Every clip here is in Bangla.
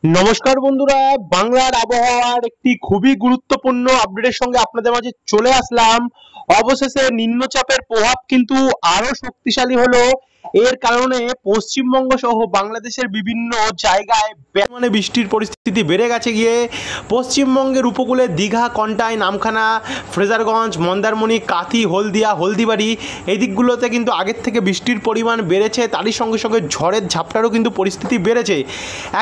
নমস্কার বন্ধুরা, বাংলার আবহাওয়ার একটি খুবই গুরুত্বপূর্ণ আপডেটের সঙ্গে আপনাদের মাঝে চলে আসলাম। অবশেষে নিম্নচাপের প্রভাব কিন্তু আরো শক্তিশালী হলো। এর কারণে পশ্চিমবঙ্গ সহ বাংলাদেশের বিভিন্ন জায়গায় মানে বৃষ্টির পরিস্থিতি বেড়ে গেছে গিয়ে পশ্চিমবঙ্গের উপকূলে দীঘা, কন্টাই, নামখানা, ফ্রেজারগঞ্জ, মন্দারমণি, কাথি, হলদিয়া, হলদিবাড়ি এই দিকগুলোতে কিন্তু আগের থেকে বৃষ্টির পরিমাণ বেড়েছে। তারই সঙ্গে সঙ্গে ঝড়ের ঝাপটারও কিন্তু পরিস্থিতি বেড়েছে।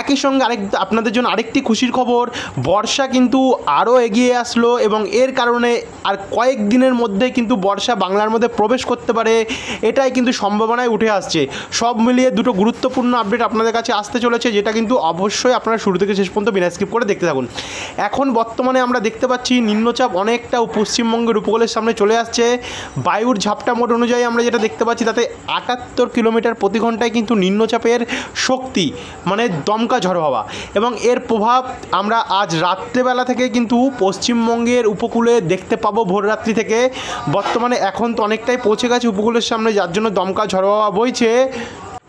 একই সঙ্গে আপনাদের জন্য আরেকটি খুশির খবর, বর্ষা কিন্তু আরও এগিয়ে আসলো এবং এর কারণে আর কয়েক দিনের মধ্যে কিন্তু বর্ষা বাংলার মধ্যে প্রবেশ করতে পারে, এটাই কিন্তু সম্ভাবনায় উঠে আসছে। সব মিলিয়ে দুটো গুরুত্বপূর্ণ আপডেট আপনাদের কাছে আসতে চলেছে, যেটা কিন্তু অবশ্যই আপনারা শুরু থেকে শেষ পর্যন্ত বিনা স্কিপ করে দেখতে থাকুন। এখন বর্তমানে আমরা দেখতে পাচ্ছি নিম্নচাপ অনেকটা পশ্চিমবঙ্গের উপকূলের সামনে চলে আসছে। বায়ুর ঝাপটা মোট অনুযায়ী আমরা যেটা দেখতে পাচ্ছি তাতে 78 কিলোমিটার প্রতি ঘন্টায় কিন্তু নিম্নচাপের শক্তি, মানে দমকা ঝড়ো হাওয়া, এবং এর প্রভাব আমরা আজ রাত্রেবেলা থেকে কিন্তু পশ্চিমবঙ্গের উপকূলে দেখতে পাবো। ভোররাত্রি থেকে বর্তমানে এখন তো অনেকটাই পৌঁছে গেছে উপকূলের সামনে, যার জন্য দমকা ঝড়ো হাওয়া বইছে।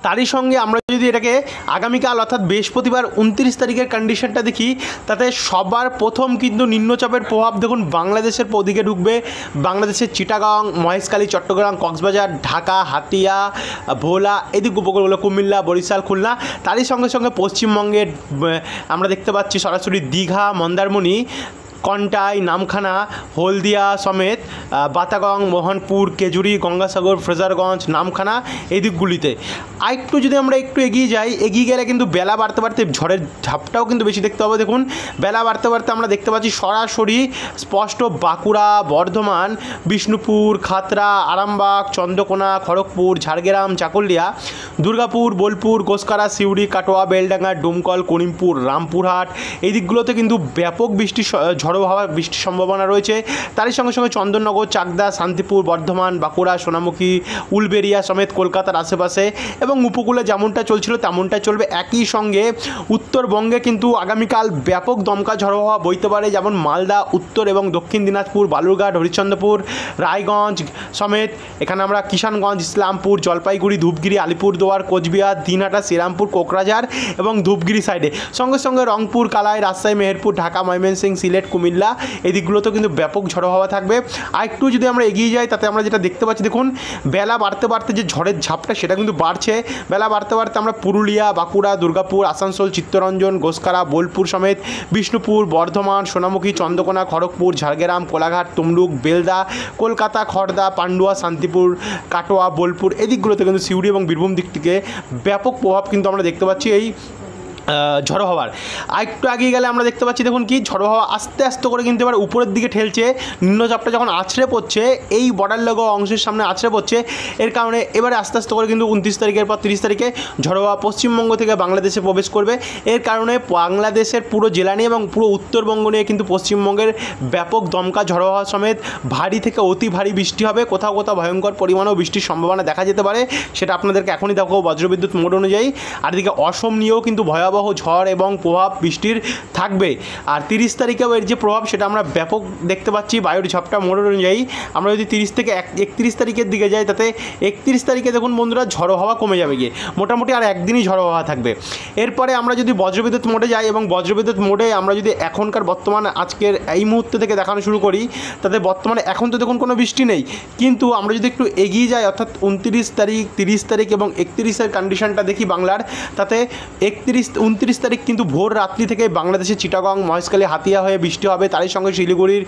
তারই সঙ্গে আমরা যদি এটাকে আগামীকাল অর্থাৎ বৃহস্পতিবার 29 তারিখের কন্ডিশনটা দেখি, তাতে সবার প্রথম কিন্তু নিম্নচাপের প্রভাব দেখুন বাংলাদেশের ওদিকে ঢুকবে। বাংলাদেশের চিটাগাং, মহেশখালী, চট্টগ্রাম, কক্সবাজার, ঢাকা, হাতিয়া, ভোলা এদিক উপকূলগুলো, কুমিল্লা, বরিশাল, খুলনা। তারই সঙ্গে সঙ্গে পশ্চিমবঙ্গের আমরা দেখতে পাচ্ছি সরাসরি দীঘা, মন্দারমণি, কন্টাই, নামখানা, হলদিয়া সমেত বাতাগং, মোহনপুর, কেজুরি, গঙ্গাসাগর, ফ্রেজারগঞ্জ, নামখানা এই দিকগুলিতে। আরেকটু যদি আমরা একটু এগিয়ে যাই, এগিয়ে গেলে কিন্তু বেলা বাড়তে বাড়তে ঝড়ের ঝাপটাও কিন্তু বেশি দেখতে হবে। দেখুন বেলা বাড়তে বাড়তে আমরা দেখতে পাচ্ছি সরাসরি স্পষ্ট বাঁকুড়া, বর্ধমান, বিষ্ণুপুর, খাতড়া, আরামবাগ, চন্দ্রকোনা, খড়গপুর, ঝাড়গ্রাম, চাকুলিয়া, দুর্গাপুর, বোলপুর, গোসকারা, সিউড়ি, কাটোয়া, বেলডাঙ্গা, ডোমকল, করিমপুর, রামপুরহাট এই দিকগুলোতে কিন্তু ব্যাপক বৃষ্টি, ঝড়ো হাওয়া বৃষ্টির সম্ভাবনা রয়েছে। তারই সঙ্গে সঙ্গে চন্দননগর, চাকদা, শান্তিপুর, বর্ধমান, বাঁকুড়া, সোনামুখী, উলবেড়িয়া সমেত কলকাতার আশেপাশে এবং উপকূলে যেমনটা চলছিল তেমনটা চলবে। একই সঙ্গে উত্তরবঙ্গে কিন্তু আগামীকাল ব্যাপক দমকা ঝড়ো হাওয়া বইতে পারে, যেমন মালদা, উত্তর এবং দক্ষিণ দিনাজপুর, বালুরঘাট, হরিশ্চন্দ্রপুর, রায়গঞ্জ সমেত এখানে আমরা কিষানগঞ্জ, ইসলামপুর, জলপাইগুড়ি, ধূপগিরি, আলিপুরদুয়ার, কোচবিহার, দিনহাটা, শ্রীরামপুর, কোকরাঝাড় এবং ধূপগিরি সাইডে, সঙ্গে সঙ্গে রংপুর, কালাই, রাজশাহী, মেহেরপুর, ঢাকা, ময়মনসিংহ, সিলেট, কুমিল্লা এই দিকগুলোতেও কিন্তু ব্যাপক ঝড়ো হাওয়া থাকবে। আর একটু যদি আমরা এগিয়ে যাই, তাতে আমরা যেটা দেখতে পাচ্ছি দেখুন বেলা বাড়তে বাড়তে যে ঝড়ের ঝাপটা সেটা কিন্তু বাড়ছে। বেলা বাড়তে বাড়তে আমরা পুরুলিয়া, বাঁকুড়া, দুর্গাপুর, আসানসোল, চিত্তরঞ্জন, গোসকারা, বোলপুর সমেত বিষ্ণুপুর, বর্ধমান, সোনামুখী, চন্দ্রকোনা, খড়গপুর, ঝাড়গ্রাম, কোলাঘাট, তমলুক, বেলদা, কলকাতা, খড়দা, পান্ডুয়া, শান্তিপুর, কাটোয়া, বোলপুর এই দিকগুলোতে কিন্তু সিউড়ি এবং বীরভূম দিক থেকে ব্যাপক প্রভাব কিন্তু আমরা দেখতে পাচ্ছি এই ঝড়ো হাওয়ার। আরেকটু এগিয়ে গেলে আমরা দেখতে পাচ্ছি দেখুন কি ঝড়ো হাওয়া আস্তে আস্তে করে কিন্তু এবার উপরের দিকে ঠেলছে। নিম্নচাপটা যখন আছড়ে পড়ছে এই বর্ডার লগো অংশের সামনে আছড়ে পড়ছে, এর কারণে এবারে আস্তে আস্তে করে কিন্তু 29 তারিখের পর 30 তারিখে ঝড়ো হাওয়া পশ্চিমবঙ্গ থেকে বাংলাদেশে প্রবেশ করবে। এর কারণে বাংলাদেশের পুরো জেলা নিয়ে এবং পুরো উত্তরবঙ্গ নিয়ে কিন্তু পশ্চিমবঙ্গের ব্যাপক দমকা ঝড়ো হাওয়া সমেত ভারী থেকে অতি ভারী বৃষ্টি হবে। কোথাও কোথাও ভয়ঙ্কর পরিমাণেও বৃষ্টির সম্ভাবনা দেখা যেতে পারে, সেটা আপনাদেরকে এখনই দেখো বজ্রবিদ্যুৎ মোড অনুযায়ী। আর এদিকে অসম নিয়েও কিন্তু ভয়াবহ ঝড় এবং প্রভাব বৃষ্টির থাকবে। আর 30 তারিখেও এর যে প্রভাব সেটা আমরা ব্যাপক দেখতে পাচ্ছি বায়ুর ঝাপটা মোড় অনুযায়ী। আমরা যদি 30 থেকে 31 তারিখের দিকে যাই, তাতে 31 তারিখে দেখুন বন্ধুরা ঝড়ো হাওয়া কমে যাবে গিয়ে, মোটামুটি আর একদিনই ঝড়ো হাওয়া থাকবে। এরপরে আমরা যদি বজ্রবিদ্যুৎ মোডে যাই এবং বজ্রবিদ্যুৎ মোডে আমরা যদি এখনকার বর্তমান আজকের এই মুহূর্তে থেকে দেখানো শুরু করি, তাতে বর্তমানে এখন তো দেখুন কোনো বৃষ্টি নেই, কিন্তু আমরা যদি একটু এগিয়ে যাই অর্থাৎ 29 তারিখ, 30 তারিখ এবং 31-এর কন্ডিশনটা দেখি বাংলার, তাতে 29 তারিখ কিন্তু ভোর রাত্রি থেকে বাংলাদেশের চিটাগং, মহেশখালী, হাতিয়া হয়ে বৃষ্টি হবে। তারই সঙ্গে শিলিগুড়ির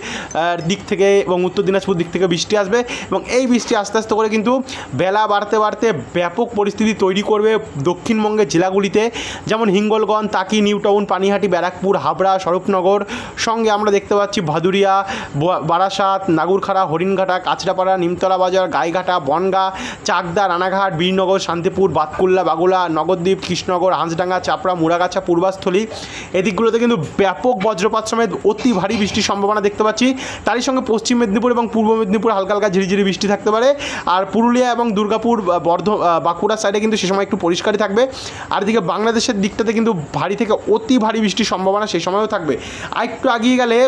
দিক থেকে এবং উত্তর দিনাজপুর দিক থেকে বৃষ্টি আসবে এবং এই বৃষ্টি আস্তে আস্তে করে কিন্তু বেলা বাড়তে বাড়তে ব্যাপক পরিস্থিতি তৈরি করবে দক্ষিণবঙ্গের জেলাগুলিতে, যেমন হিঙ্গলগঞ্জ, তাকি, নিউটাউন, পানিহাটি, ব্যারাকপুর, হাবড়া, স্বরূপনগর, সঙ্গে আমরা দেখতে পাচ্ছি ভাদুরিয়া, বারাসাত, নাগুরখাড়া, হরিণঘাটা, কাছড়াপাড়া, নিমতলা বাজার, গাইঘাটা, বনগাঁ, চাকদা, রানাঘাট, বীরনগর, শান্তিপুর, বাতকুল্লা, বাগুলা, নগরদ্বীপ, কৃষ্ণনগর, হাঁসডাঙ্গা, চাপড়া, মুড়াগাছা, পূর্বাস্থলী এদিকগুলোতে কিন্তু ব্যাপক বজ্রপাত সমেত অতি ভারী বৃষ্টির সম্ভাবনা দেখতে পাচ্ছি। তারই সঙ্গে পশ্চিম মেদিনীপুর এবং পূর্ব মেদিনীপুর হালকা হালকা ঝিরিঝিরি বৃষ্টি থাকতে পারে। আর পুরুলিয়া এবং দুর্গাপুর, বাঁকুড়া সাইডে কিন্তু সে সময় একটু পরিষ্কারই থাকবে। আর এদিকে বাংলাদেশের দিকটাতে কিন্তু ভারী থেকে অতি ভারী বৃষ্টির সম্ভাবনা সেই সময়ও থাকবে। আর একটু এগিয়ে গেলে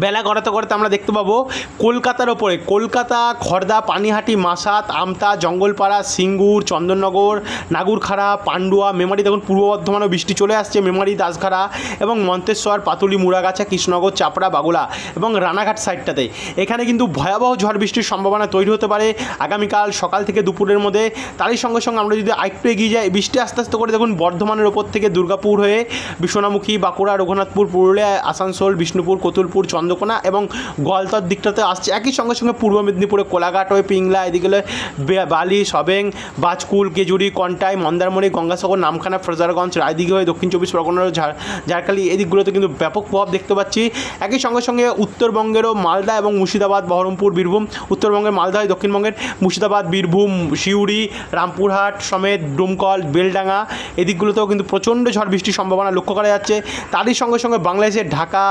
বেলা গড়াতে গড়াতে আমরা দেখতে পাবো কলকাতার ওপরে, কলকাতা, খড়দা, পানিহাটি, মাসাত, আমতা, জঙ্গলপাড়া, সিঙ্গুর, চন্দননগর, নাগুরখাড়া, পান্ডুয়া, মেমারি, দেখুন পূর্ব বর্ধমানেও বৃষ্টি চলে আসছে, মেমারি, দাসখাড়া এবং মন্তেশ্বর, পাতুলি, মুড়াগাছা, কৃষ্ণনগর, চাপড়া, বাগুলা এবং রানাঘাট সাইডটাতে এখানে কিন্তু ভয়াবহ ঝড় বৃষ্টির সম্ভাবনা তৈরি হতে পারে আগামীকাল সকাল থেকে দুপুরের মধ্যে। তারই সঙ্গে সঙ্গে আমরা যদি আরেকটু এগিয়ে যাই, বৃষ্টি আস্তে আস্তে করে দেখুন বর্ধমানের ওপর থেকে দুর্গাপুর হয়ে সোনামুখী, বাঁকুড়া, রঘুনাথপুর, পুরুলিয়া, আসানসোল, বিষ্ণুপুর, কতুলপুর, চন্দ্রকোনা এবং গোয়ালতর দিকটাতে আসছে। একই সঙ্গে সঙ্গে পূর্ব মেদিনীপুরে কোলাঘাট হয়ে পিংলা, এদিকে বালি, সবেং, বাজকুল, কেজুরি, কন্টাই, মন্দারমণি, গঙ্গাসাগর, নামখানা, ফ্রেজারগঞ্জ, রায়দিঘি হয়ে দক্ষিণ চব্বিশ পরগনার ঝাড়খালি, এদিকগুলোতে কিন্তু ব্যাপক প্রভাব দেখতে পাচ্ছি। একই সঙ্গে সঙ্গে উত্তরবঙ্গেরও মালদা এবং মুর্শিদাবাদ, বহরমপুর, বীরভূম, উত্তরবঙ্গের মালদা হয়ে দক্ষিণবঙ্গের মুর্শিদাবাদ, বীরভূম, সিউড়ি, রামপুরহাট সমেত ডোমকল, বেলডাঙ্গা, এদিকগুলোতেও কিন্তু প্রচণ্ড ঝড় বৃষ্টির সম্ভাবনা লক্ষ্য করা যাচ্ছে। তারই সঙ্গে সঙ্গে বাংলাদেশের ঢাকা,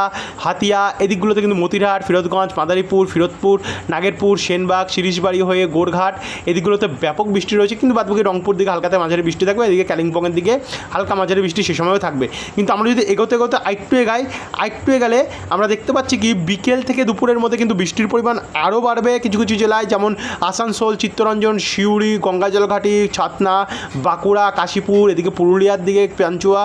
হাতিয়া, এদিকগুলোতে কিন্তু মতিরহাট, ফিরোজগঞ্জ, মাদারীপুর, ফিরোজপুর, নাগেরপুর, সেনবাগ, শিরিশবাড়ি হয়ে গোরঘাট, এদিকগুলোতে ব্যাপক বৃষ্টি রয়েছে। কিন্তু বাদবাকি রংপুর দিকে হালকাতে মাঝারি বৃষ্টি থাকবে, এদিকে কালিম্পংয়ের দিকে হালকা মাঝারি বৃষ্টি সে সময়ও থাকবে। কিন্তু আমরা যদি এগোতে এগোতে আরেকটু এগালে আমরা দেখতে পাচ্ছি কি বিকেল থেকে দুপুরের মধ্যে কিন্তু বৃষ্টির পরিমাণ আরও বাড়বে কিছু কিছু জেলায়, যেমন আসানসোল, চিত্তরঞ্জন, সিউড়ি, গঙ্গাজলঘাটি, ছাতনা, বাঁকুড়া, কাশীপুর, এদিকে পুরুলিয়ার দিকে পাঞ্চুয়া,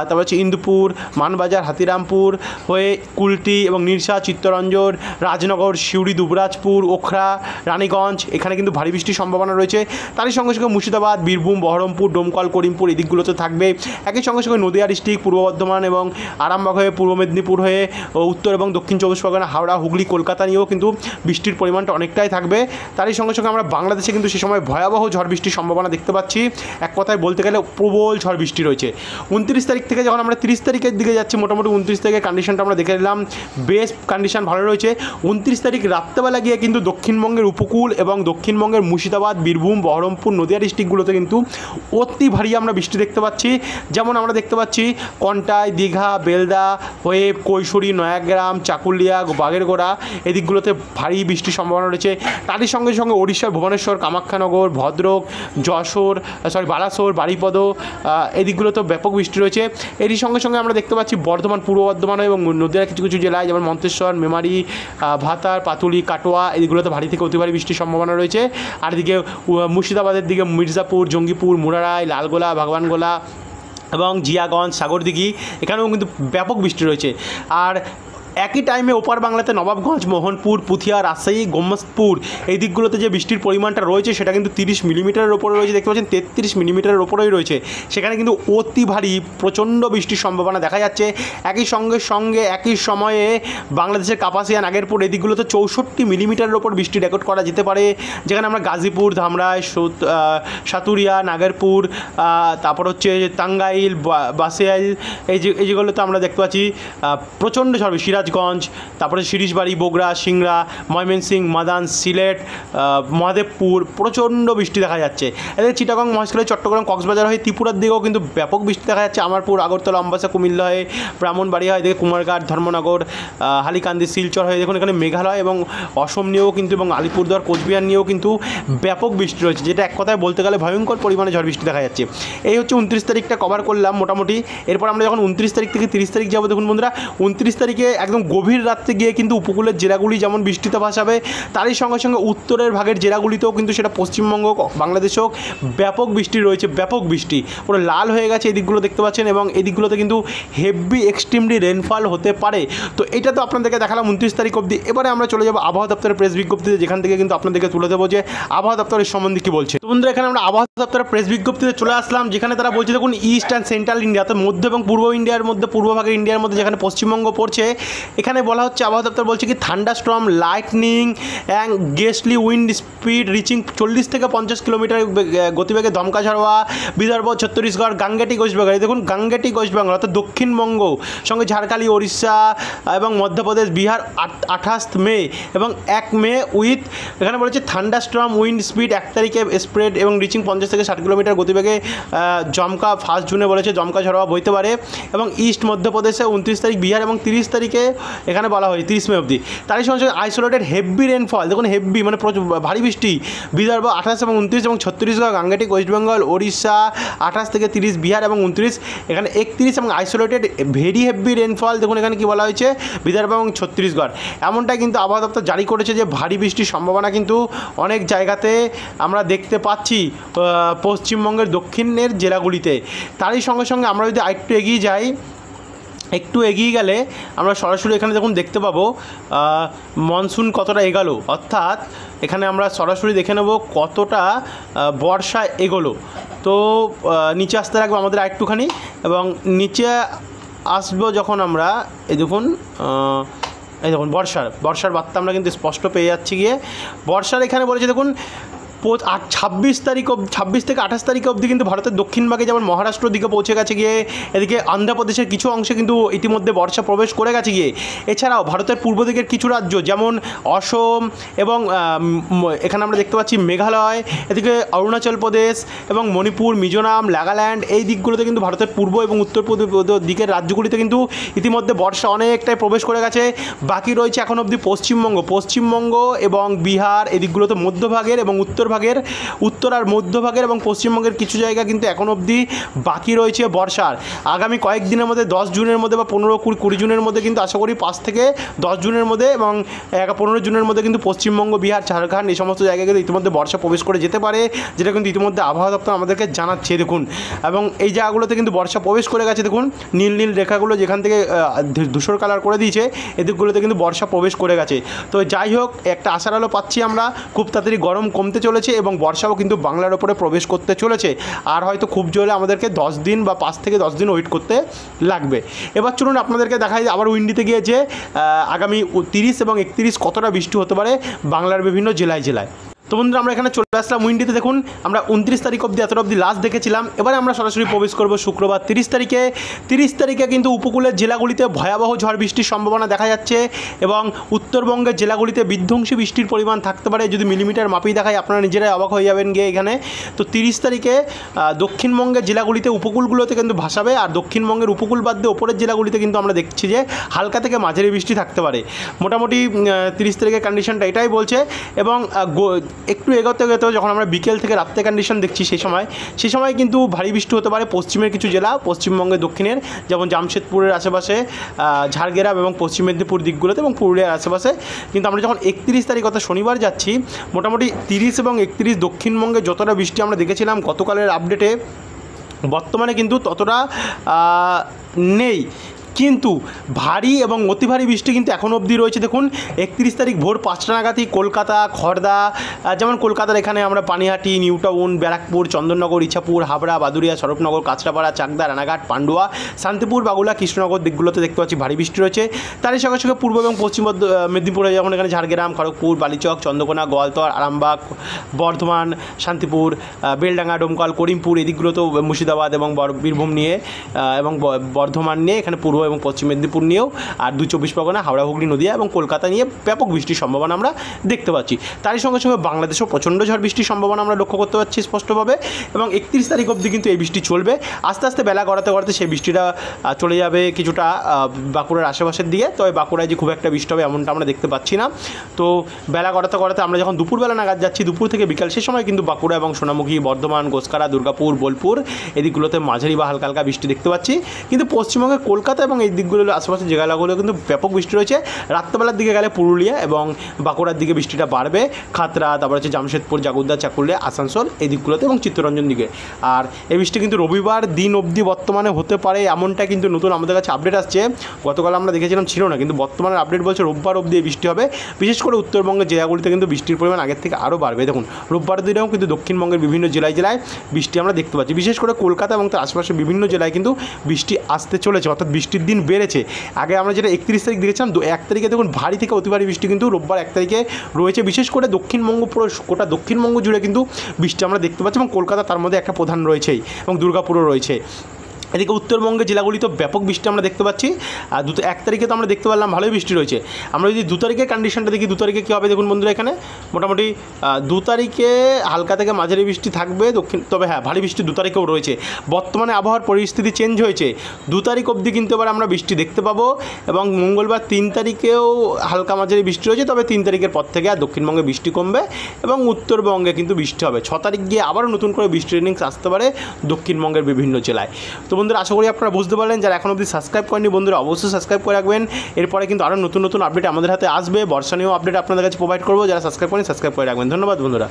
তারপর হচ্ছে ইন্দুপুর, মানবাজার, হাতিরামপুর হয়ে কুলটি এবং নিরসা, চিত্তরঞ্জন, রাজনগর, সিউড়ি, দুবরাজপুর, ওখরা, রানীগঞ্জ, এখানে কিন্তু ভারী বৃষ্টির সম্ভাবনা রয়েছে। তারই সঙ্গে সঙ্গে মুর্শিদাবাদ, বীরভূম, বহরমপুর, ডোমকল, করিমপুর, এদিকগুলোতে থাকবে। একই সঙ্গে সঙ্গে নদিয়া ডিস্ট্রিক্ট, পূর্ব বর্ধমান এবং আরামবাগ হয়ে পূর্ব মেদিনীপুর হয়ে উত্তর এবং দক্ষিণ চব্বিশ পরগনা, হাওড়া, হুগলি, কলকাতা নিয়েও কিন্তু বৃষ্টির পরিমাণটা অনেকটাই থাকবে। তারই সঙ্গে সঙ্গে আমরা বাংলাদেশে কিন্তু সে সময় ভয়াবহ ঝড় বৃষ্টির সম্ভাবনা দেখতে পাচ্ছি। এক কথায় বলতে গেলে প্রবল ঝড় বৃষ্টি রয়েছে। 29 তারিখ থেকে যখন আমরা 30 তারিখের দিকে যাচ্ছি, মোটামুটি 29 তারিখের কন্ডিশনটা আমরা দেখে নিলাম, বেশ কন্ডিশন ভালো রয়েছে। 29 তারিখ রাত্রেবেলা গিয়ে কিন্তু দক্ষিণবঙ্গের উপকূল এবং দক্ষিণবঙ্গের মুর্শিদাবাদ, বীরভূম, বহরমপুর, নদিয়া ডিস্ট্রিক্টগুলোতে কিন্তু অতি ভারী আমরা বৃষ্টি দেখতে পাচ্ছি। যেমন আমরা দেখতে পাচ্ছি কন্টাই, দীঘা, বেলদা হয়ে কৈশোরী, নয়াগ্রাম, চাকুলিয়া, বাগেরগোড়া, এদিকগুলোতে ভারী বৃষ্টির সম্ভাবনা রয়েছে। তারই সঙ্গে সঙ্গে ওড়িশার ভুবনেশ্বর, কামাখ্যানগর, ভদ্রক, বালাসোর, বারিপদ, এদিকগুলোতেও ব্যাপক বৃষ্টি রয়েছে। এরই সঙ্গে সঙ্গে আমরা দেখতে পাচ্ছি বর্ধমান, পূর্ব বর্ধমান এবং নদীয়ার কিছু কিছু জেলায় যেমন মন্তেশ্বর, মেমারি, ভাতার, পাতুলি, কাটোয়া, এদিকগুলোতে ভারী থেকে অতি ভারী বৃষ্টির সম্ভাবনা রয়েছে। আর এদিকে মুর্শিদাবাদের দিকে মির্জাপুর, জঙ্গিপুর, মুরারাই, লালগোলা, ভগবানগোলা এবং জিয়াগঞ্জ, সাগরদিঘি, এখানেও কিন্তু ব্যাপক বৃষ্টি রয়েছে। আর একই টাইমে ওপার বাংলাতে নবাবগঞ্জ, মোহনপুর, পুথিয়া, রাজশাহী, গোমস্তপুর, এই দিকগুলোতে যে বৃষ্টির পরিমাণটা রয়েছে সেটা কিন্তু 30 মিলিমিটারের ওপরে রয়েছে, দেখতে পাচ্ছেন 33 মিলিমিটারের ওপরেই রয়েছে। সেখানে কিন্তু অতি ভারী প্রচণ্ড বৃষ্টির সম্ভাবনা দেখা যাচ্ছে। একই সঙ্গে একই সময়ে বাংলাদেশের কাপাসিয়া, নাগেরপুর, এই দিকগুলোতে 64 মিলিমিটারের ওপর বৃষ্টি রেকর্ড করা যেতে পারে। যেখানে আমরা গাজীপুর, ধামরাই, সাতুরিয়া, নাগেরপুর, তারপর হচ্ছে টাঙ্গাইল, বাসিয়াইল, এই যেগুলোতে আমরা দেখতে পাচ্ছি প্রচণ্ড ঝড়, সিরাজগঞ্জ, তারপরে শিরিশবাড়ি, বগুড়া, সিংড়া, ময়মনসিংহ, মাদান, সিলেট, মহাদেবপুর প্রচণ্ড বৃষ্টি দেখা যাচ্ছে। এদের চিটাগং, মহেশখালী, চট্টগ্রাম, কক্সবাজার হয়ে ত্রিপুরার দিকেও কিন্তু ব্যাপক বৃষ্টি দেখা যাচ্ছে। আমারপুর, আগরতলা, অম্বাসা, কুমিল্লা হয়ে ব্রাহ্মণবাড়িয়া, এদিকে কুমারঘাট, ধর্মনগর, হালিকান্দি, শিলচর হয়ে দেখুন এখানে মেঘালয় এবং অসম নিয়েও কিন্তু এবং আলিপুরদুয়ার, কোচবিহার নিয়েও কিন্তু ব্যাপক বৃষ্টি রয়েছে, যেটা এক কথায় বলতে গেলে ভয়ঙ্কর পরিমাণে ঝড় বৃষ্টি দেখা যাচ্ছে। এই হচ্ছে 29 তারিখটা কভার করলাম মোটামুটি। এরপর আমরা যখন 29 তারিখ থেকে 30 তারিখ যাবো, দেখুন বন্ধুরা 29 তারিখে একদম গভীর রাত্রে গিয়ে কিন্তু উপকূলের জেলাগুলি যেমন বৃষ্টিতে ভাসাবে, তারই সঙ্গে সঙ্গে উত্তরের ভাগের জেলাগুলিতেও কিন্তু সেটা পশ্চিমবঙ্গ, বাংলাদেশেও ব্যাপক বৃষ্টি রয়েছে। ব্যাপক বৃষ্টি পুরো লাল হয়ে গেছে এদিকগুলো দেখতে পাচ্ছেন, এবং এদিকগুলোতে কিন্তু হেভি এক্সট্রিমলি রেনফল হতে পারে। তো এটা তো আপনাদেরকে দেখালাম 29 তারিখ অবধি। এবারে আমরা চলে যাবো আবহাওয়া দপ্তরের প্রেস বিজ্ঞপ্তিতে, যেখান থেকে কিন্তু আপনাদেরকে তুলে দেবো যে আবহাওয়া দপ্তরের সম্বন্ধে কী বলছে। তো বন্ধুরা এখানে আমরা আবহাওয়া দপ্তরের প্রেস বিজ্ঞপ্তিতে চলে আসলাম, যেখানে তারা বলছে দেখুন ইস্ট অ্যান্ড সেন্ট্রাল ইন্ডিয়া, তো মধ্য এবং পূর্ব ইন্ডিয়ার মধ্যে, পূর্বভাগের ইন্ডিয়ার মধ্যে যেখানে পশ্চিমবঙ্গ পড়ছে, এখানে বলা হচ্ছে আবহাওয়া দপ্তর বলছে কি thunderstorm, lightning and gusty wind speed reaching 40 থেকে 50 কিলোমিটার গতিবেগে দমকা ঝড় হওয়া বিদর্ভ, ছত্তিশগড়, গাঙ্গেটিক ওয়েস্ট বেঙ্গল, দেখুন গাঙ্গেটিক ওয়েস্ট বেঙ্গল অর্থাৎ দক্ষিণবঙ্গ সঙ্গে ঝাড়খণ্ড, ওড়িশা এবং মধ্যপ্রদেশ, বিহার 28 মে এবং 1 মে উইথ, এখানে বলেছে থান্ডারস্টর্ম উইন্ড স্পিড 1 তারিখে স্প্রেড এবং রিচিং 50 থেকে 60 কিলোমিটার গতিবেগে জমকা 1 জুনে বলেছে জমকা ঝড় হওয়া বইতে পারে। এবং ইস্ট মধ্যপ্রদেশে 29 তারিখ, বিহার এবং 30 তারিখে এখানে বলা হয় 30 মে অবধি। তারই সঙ্গে সঙ্গে আইসোলেটেড হেভি রেনফল, দেখুন হেভি মানে প্রচুর ভারী বৃষ্টি বিদর্ভ 28 এবং 29 এবং ছত্তিশগড়, গাঙ্গেটিক, ওয়েস্ট বেঙ্গল, ওড়িশা 28 থেকে 30, বিহার এবং 29, এখানে 31 এবং আইসোলেটেড ভেরি হেভি রেনফল। দেখুন এখানে কি বলা হয়েছে, বিদর্ভ এবং ছত্তিশগড়। এমনটাই কিন্তু আবহাওয়া দপ্তর জারি করেছে যে ভারী বৃষ্টির সম্ভাবনা কিন্তু অনেক জায়গাতে আমরা দেখতে পাচ্ছি পশ্চিমবঙ্গের দক্ষিণের জেলাগুলিতে। তারই সঙ্গে সঙ্গে আমরা যদি আরেকটু এগিয়ে যাই, একটু এগিয়ে গেলে আমরা সরাসরি এখানে দেখুন দেখতে পাবো মনসুন কতটা এগোলো, অর্থাৎ এখানে আমরা সরাসরি দেখে নেব কতটা বর্ষা এগোলো। তো নিচে আসতে রাখবো আমাদের আরেকটুখানি, এবং নিচে আসবো যখন আমরা এই দেখুন বর্ষার বার্তা আমরা কিন্তু স্পষ্ট পেয়ে যাচ্ছি গিয়ে। বর্ষার এখানে বলেছে দেখুন 26 তারিখ 26 থেকে 28 তারিখ অবধি কিন্তু ভারতের দক্ষিণ ভাগে যেমন মহারাষ্ট্রের দিকে পৌঁছে গেছে গিয়ে, এদিকে অন্ধ্রপ্রদেশের কিছু অংশে কিন্তু ইতিমধ্যে বর্ষা প্রবেশ করে গেছে গিয়ে। এছাড়াও ভারতের পূর্ব দিকের কিছু রাজ্য যেমন অসম এবং এখানে আমরা দেখতে পাচ্ছি মেঘালয়, এদিকে অরুণাচল প্রদেশ এবং মণিপুর, মিজোরাম, নাগাল্যান্ড, এই দিকগুলোতে কিন্তু ভারতের পূর্ব এবং উত্তর দিকের রাজ্যগুলিতে কিন্তু ইতিমধ্যে বর্ষা অনেকটাই প্রবেশ করে গেছে। বাকি রয়েছে এখন অবধি পশ্চিমবঙ্গ এবং বিহার, এই দিকগুলোতে মধ্যভাগের এবং উত্তর আর মধ্যভাগের এবং পশ্চিমবঙ্গের কিছু জায়গা কিন্তু এখন অবধি বাকি রয়েছে বর্ষার। আগামী কয়েকদিনের মধ্যে 10 জুনের মধ্যে বা 15-20 জুনের মধ্যে কিন্তু আশা করি 5 থেকে 10 জুনের মধ্যে এবং 15 জুনের মধ্যে কিন্তু পশ্চিমবঙ্গ, বিহার, ঝাড়খণ্ড এই সমস্ত জায়গায় কিন্তু ইতিমধ্যে বর্ষা প্রবেশ করে যেতে পারে, যেটা কিন্তু ইতিমধ্যে আবহাওয়া দপ্তর আমাদেরকে জানাচ্ছে দেখুন। এবং এই জায়গাগুলোতে কিন্তু বর্ষা প্রবেশ করে গেছে দেখুন, নীল নীল রেখাগুলো যেখান থেকে ধূসর কালার করে দিয়েছে এদিকগুলোতে কিন্তু বর্ষা প্রবেশ করে গেছে। তো যাই হোক, একটা আশার আলো পাচ্ছি আমরা, খুব তাড়াতাড়ি গরম কমতে চলেছে এবং বর্ষাও কিন্তু বাংলার ওপরে প্রবেশ করতে চলেছে। আর হয়তো খুব জোরে আমাদেরকে 10 দিন বা 5 থেকে 10 দিন ওয়েট করতে লাগবে। এবার চলুন আপনাদেরকে দেখাই আবার উইন্ডিতে গিয়ে যে আগামী 30 এবং 31 কতটা বৃষ্টি হতে পারে বাংলার বিভিন্ন জেলায়। তো বন্ধুরা আমরা এখানে চলে আসলাম উইন্ডিতে। দেখুন আমরা 29 তারিখ অবধি এতটা অবধি লাস্ট দেখেছিলাম। এবারে আমরা সরাসরি প্রবেশ করব শুক্রবার 30 তারিখে কিন্তু উপকূলের জেলাগুলিতে ভয়াবহ ঝড় বৃষ্টির সম্ভাবনা দেখা যাচ্ছে এবং উত্তরবঙ্গের জেলাগুলিতে বিধ্বংসী বৃষ্টির পরিমাণ থাকতে পারে। যদি মিলিমিটার মাপেই দেখায় আপনারা নিজেরাই অবাক হয়ে যাবেন গিয়ে এখানে। তো 30 তারিখে দক্ষিণবঙ্গের জেলাগুলিতে উপকূলগুলোতে কিন্তু ভাসাবে, আর দক্ষিণবঙ্গের উপকূল বাদ দিয়ে ওপরের জেলাগুলিতে কিন্তু আমরা দেখছি যে হালকা থেকে মাঝারি বৃষ্টি থাকতে পারে। মোটামুটি 30 তারিখের কন্ডিশনটা এটাই বলছে। এবং একটু এগোতে যখন আমরা বিকেল থেকে রাত্রে কন্ডিশন দেখছি সেই সময় কিন্তু ভারী বৃষ্টি হতে পারে পশ্চিমের কিছু জেলা, পশ্চিমবঙ্গের দক্ষিণের যেমন জামশেদপুরের আশেপাশে, ঝাড়গ্রাম এবং পশ্চিম মেদিনীপুর দিকগুলোতে এবং পুরুলিয়ার আশেপাশে। কিন্তু আমরা যখন 31 তারিখ অর্থাৎ শনিবার যাচ্ছি, মোটামুটি 30 এবং 31 দক্ষিণবঙ্গে যতটা বৃষ্টি আমরা দেখেছিলাম গতকালের আপডেটে, বর্তমানে কিন্তু ততটা নেই। কিন্তু ভারী এবং অতি ভারী বৃষ্টি কিন্তু এখন অবধি রয়েছে। দেখুন 31 তারিখ ভোর 5টা নাগাদই কলকাতা, খড়দা, যেমন কলকাতার এখানে আমরা পানিহাটি, নিউ টাউন, ব্যারাকপুর, চন্দননগর, ইছাপুর, হাবড়া, বাদুড়িয়া, স্বরূপনগর, কাঁচরাপাড়া, চাকদা, রানাঘাট, পান্ডুয়া, শান্তিপুর, বাগুলা, কৃষ্ণনগর দিকগুলোতে দেখতে পাচ্ছি ভারী বৃষ্টি রয়েছে। তারই সঙ্গে সঙ্গে পূর্ব এবং পশ্চিম মেদিনীপুরে যেমন এখানে ঝাড়গ্রাম, খড়গপুর, বালিচক, চন্দ্রকোনা, গোয়ালতর, আরামবাগ, বর্ধমান, শান্তিপুর, বেলডাঙ্গা, ডোমকল, করিমপুর এই দিকগুলোতেও, মুর্শিদাবাদ এবং বীরভূম নিয়ে এবং বর্ধমান নিয়ে এখানে পূর্ব এবং পশ্চিম মেদিনীপুর নিয়েও, আর 24 পরগনা, হাওড়া, হুগলি, নদিয়া এবং কলকাতা নিয়ে ব্যাপক বৃষ্টির সম্ভাবনা আমরা দেখতে পাচ্ছি। তারই সঙ্গে সঙ্গে বাংলাদেশেও প্রচণ্ড ঝড় বৃষ্টির সম্ভাবনা আমরা লক্ষ্য করতে পারছি স্পষ্টভাবে। এবং 31 তারিখ অবধি কিন্তু এই বৃষ্টি চলবে। আস্তে আস্তে বেলা গড়াতে সেই বৃষ্টিটা চলে যাবে কিছুটা বাঁকুড়ার আশেপাশের দিকে। তবে বাঁকুড়ায় যে খুব একটা বৃষ্টি হবে এমনটা আমরা দেখতে পাচ্ছি না। তো বেলা গড়াতে আমরা যখন দুপুরবেলা নাগাদ যাচ্ছি, দুপুর থেকে বিকাল, সে সময় কিন্তু বাঁকুড়া এবং সোনামুখী, বর্ধমান, গোসকারা, দুর্গাপুর, বোলপুর এদিকগুলোতে মাঝারি বা হালকা হালকা বৃষ্টি দেখতে পাচ্ছি। কিন্তু পশ্চিমবঙ্গের কলকাতা এবং এই দিকগুলো আশেপাশের জেলাগুলো কিন্তু ব্যাপক বৃষ্টি রয়েছে। রাত্রেবেলার দিকে গেলে পুরুলিয়া এবং বাঁকুড়ার দিকে বৃষ্টিটা বাড়বে, খাতড়া, তারপর হচ্ছে জামশেদপুর, জাগুদ্দা, চাকুলিয়া, আসানসোল এই দিকগুলোতে এবং চিত্তরঞ্জন দিকে। আর এই বৃষ্টি কিন্তু রবিবার দিন অবধি বর্তমানে হতে পারে, এমনটা কিন্তু নতুন আমাদের কাছে আপডেট আসছে। গতকাল আমরা দেখেছিলাম ছিল না, কিন্তু বর্তমানে আপডেট বলছে রোববার অবধি এই বৃষ্টি হবে। বিশেষ করে উত্তরবঙ্গের জেলাগুলিতে কিন্তু বৃষ্টির পরিমাণ আগের থেকে আরও বাড়বে। দেখুন রোববার দিনেও কিন্তু দক্ষিণবঙ্গের বিভিন্ন জেলায় বৃষ্টি আমরা দেখতে পাচ্ছি। বিশেষ করে কলকাতা এবং তার আশেপাশে বিভিন্ন জেলায় কিন্তু বৃষ্টি আসতে চলেছে, অর্থাৎ বৃষ্টির দিন বেড়েছে। আগে আমরা যেটা 31 তারিখ দেখেছিলাম, 1 তারিখে দেখুন ভারী থেকে অতি ভারী বৃষ্টি কিন্তু রোববার 1 তারিখে রয়েছে। বিশেষ করে দক্ষিণবঙ্গ, পুরো গোটা দক্ষিণবঙ্গ জুড়ে কিন্তু বৃষ্টি আমরা দেখতে পাচ্ছি এবং কলকাতা তার মধ্যে একটা প্রধান রয়েছেই এবং দুর্গাপুরও রয়েছে। এদিকে উত্তরবঙ্গের জেলাগুলি তো ব্যাপক বৃষ্টি আমরা দেখতে পাচ্ছি। আর 1 তারিখে তো আমরা দেখতে পারলাম ভালোই বৃষ্টি রয়েছে। আমরা যদি 2 তারিখের কন্ডিশনটা দেখি, 2 তারিখে কী হবে দেখুন বন্ধুরা, এখানে মোটামুটি 2 তারিখে হালকা থেকে মাঝারি বৃষ্টি থাকবে তবে হ্যাঁ ভারী বৃষ্টি 2 তারিখেও রয়েছে। বর্তমানে আবহাওয়ার পরিস্থিতি চেঞ্জ হয়েছে, 2 তারিখ অবধি কিন্তু এবার আমরা বৃষ্টি দেখতে পাবো। এবং মঙ্গলবার 3 তারিখেও হালকা মাঝারি বৃষ্টি রয়েছে, তবে 3 তারিখের পর থেকে আর দক্ষিণবঙ্গে বৃষ্টি কমবে এবং উত্তরবঙ্গে কিন্তু বৃষ্টি হবে। 6 তারিখ গিয়ে আবারও নতুন করে বৃষ্টির ইনিংস আসতে পারে দক্ষিণবঙ্গের বিভিন্ন জেলায়। তো বন্ধুরা আশা করি আপনারা বুঝতে পারলেন, যারা এখন অবধি সাবস্ক্রাইব করেনি বন্ধুরা অবশ্যই সাবস্ক্রাইব করে রাখবেন। এরপরে কিন্তু আরও নতুন নতুন আপডেট আমাদের হাতে আসবে, বর্ষা নিয়েও আপডেট আপনাদের কাছে প্রোভাইড করবো। যারা সাবস্ক্রাইব করেন সাবস্ক্রাইব করে রাখবেন। ধন্যবাদ বন্ধুরা।